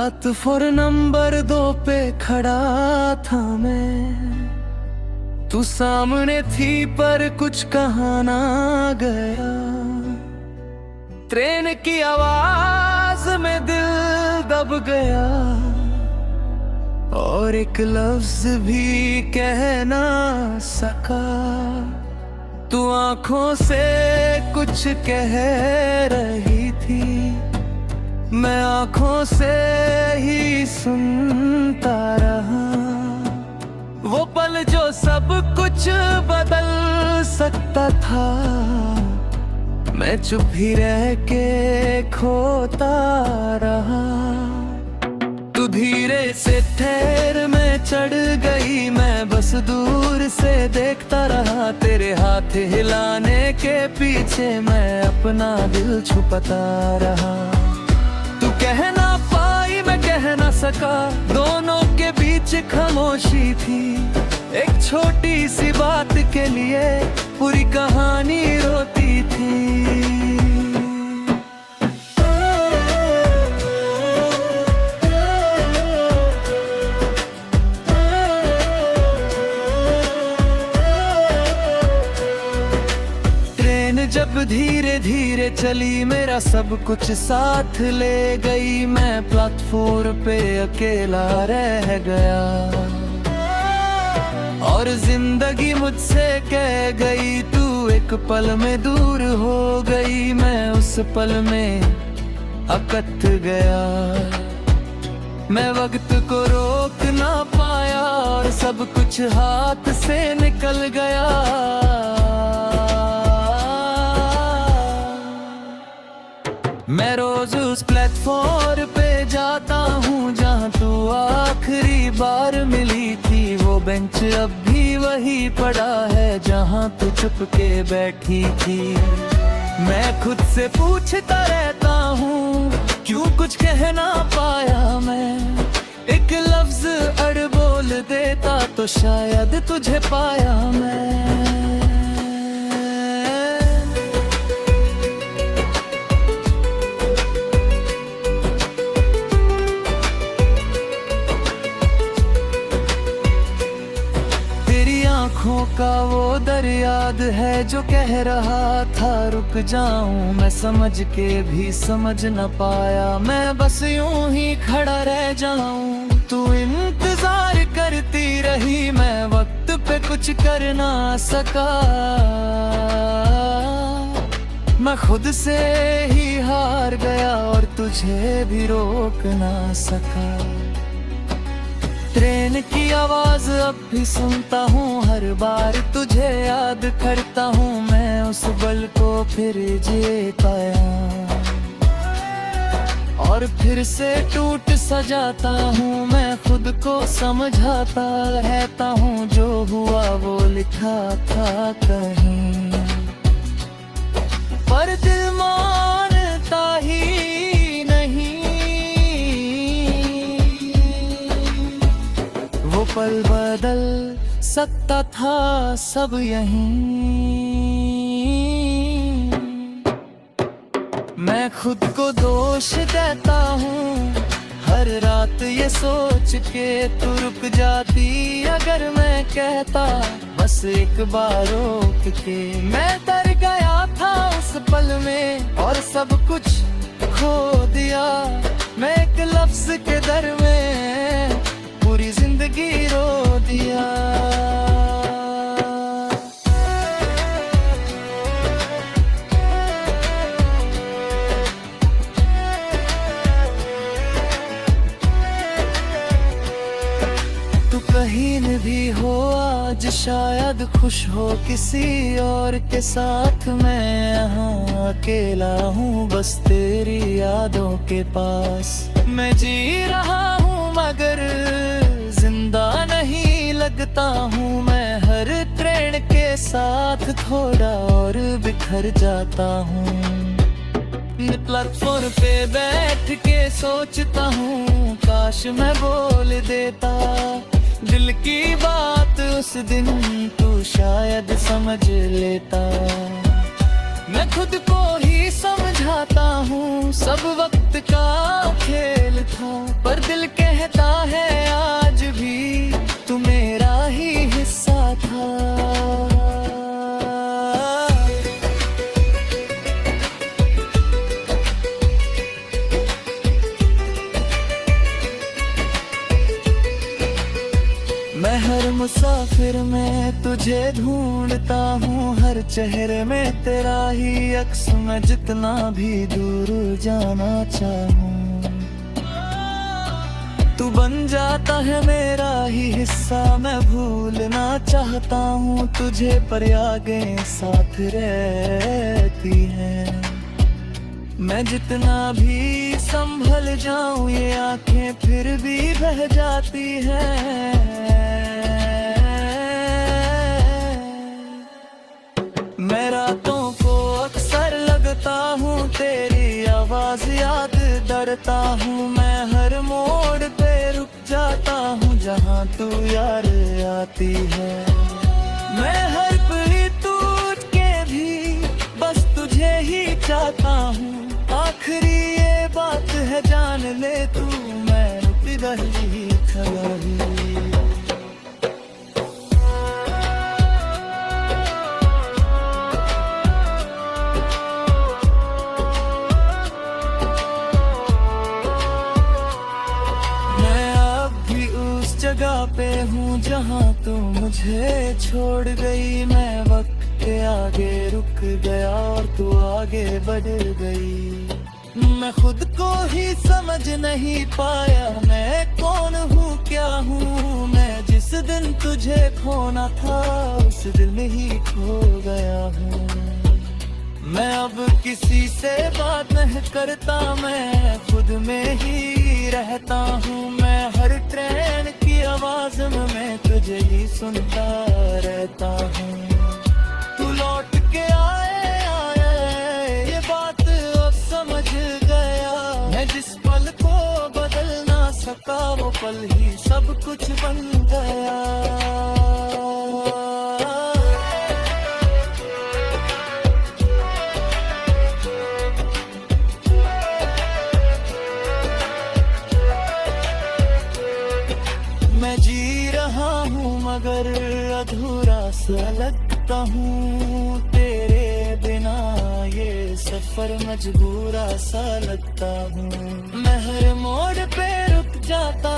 Platform number 2 पे खड़ा था मैं, तू सामने थी पर कुछ कहा ना गया। ट्रेन की आवाज में दिल दब गया और एक लफ्ज भी कह ना सका। तू आंखों से कुछ कह रही थी, मैं आंखों से ही सुनता रहा। वो पल जो सब कुछ बदल सकता था, मैं चुप ही रह के खोता रहा। तू धीरे से ठहर में चढ़ गई, मैं बस दूर से देखता रहा। तेरे हाथ हिलाने के पीछे मैं अपना दिल छुपाता रहा। तू कह ना पाई मैं कह ना सका, दोनों के बीच खामोशी थी। एक छोटी सी बात के लिए पूरी कहानी रोती थी। जब धीरे धीरे चली मेरा सब कुछ साथ ले गई, मैं प्लेटफॉर्म पे अकेला रह गया। और जिंदगी मुझसे कह गई तू एक पल में दूर हो गई। मैं उस पल में अकत गया, मैं वक्त को रोक ना पाया और सब कुछ हाथ से निकल गया। मैं रोज उस प्लेटफॉर्म पे जाता हूँ जहाँ तू आखिरी बार मिली थी। वो बेंच अब भी वही पड़ा है जहाँ तू चुप के बैठी थी। मैं खुद से पूछता रहता हूँ क्यों कुछ कह ना पाया मैं। एक लफ्ज अड़ बोल देता तो शायद तुझे पाया मैं। आँखों का वो दर याद है जो कह रहा था रुक जाऊं, मैं समझ के भी समझ न पाया। मैं बस यूं ही खड़ा रह जाऊं, तू इंतजार करती रही। मैं वक्त पे कुछ कर ना सका, मैं खुद से ही हार गया और तुझे भी रोक ना सका। ट्रेन की आवाज अब भी सुनता हूँ, हर बार तुझे याद करता हूँ। मैं उस पल को फिर जी पाया और फिर से टूट सजाता हूँ। मैं खुद को समझाता रहता हूँ, जो हुआ वो लिखा था कहीं, पर दिल मानता ही पल बदल सकता था सब यहीं। मैं खुद को दोष देता हूँ हर रात ये सोच के तू रुक जाती। अगर मैं कहता बस एक बार रोक के। मैं डर गया था उस पल में और सब कुछ खो दिया। मैं एक लफ्ज के दर में पूरी जिंदगी रो दिया। तू कहीं न भी हो आज शायद खुश हो किसी और के साथ। मैं यहाँ अकेला हूँ बस तेरी यादों के पास। मैं जी रहा हूँ मगर जिंदा नहीं लगता हूँ। मैं हर ट्रेन के साथ थोड़ा और बिखर जाता हूँ। प्लेटफॉर्म पे बैठ के सोचता हूँ काश मैं बोल देता दिल की बात उस दिन, तू शायद समझ लेता। मैं खुद को ही समझाता हूँ सब वक्त का खेल था, पर दिल कहता है आज भी तू मेरा ही हिस्सा था। मैं हर मुसाफिर में तुझे ढूंढता हूँ, हर चेहरे में तेरा ही अक्स। मैं जितना भी दूर जाना चाहूँ तू बन जाता है मेरा ही हिस्सा। मैं भूलना चाहता हूँ तुझे पर यादें साथ रहती हैं। मैं जितना भी संभल जाऊं ये आंखें फिर भी बह जाती हैं। मैं रातों को अक्सर लगता हूँ तेरी आवाज याद डरता हूँ। मैं हर मोड़ पे रुक जाता हूँ जहाँ तू यार आती है। मैं हर पली टूट के भी बस तुझे ही चाहता हूँ। आखिरी ये बात है जान ले तू, मैं रुक रही खड़ी। जगह पे हूँ जहाँ तू मुझे छोड़ गई। मैं वक्त के आगे रुक गया और तू आगे बढ़ गई। मैं खुद को ही समझ नहीं पाया मैं कौन हूँ क्या हूँ। मैं जिस दिन तुझे खोना था उस दिन ही खो गया हूँ। मैं अब किसी से बात नहीं करता, मैं खुद में ही रहता हूँ। मैं हर ट्रेन की आवाज में मैं तुझे ही सुनता रहता हूँ। तू लौट के आए ये बात अब समझ गया। मैं जिस पल को बदल ना सका वो पल ही सब कुछ बन गया। मैं जी रहा हूँ मगर अधूरा सा लगता हूँ तेरे बिना। ये सफर मजबूरा सा लगता हूँ। मैं हर मोड़ पे रुक जाता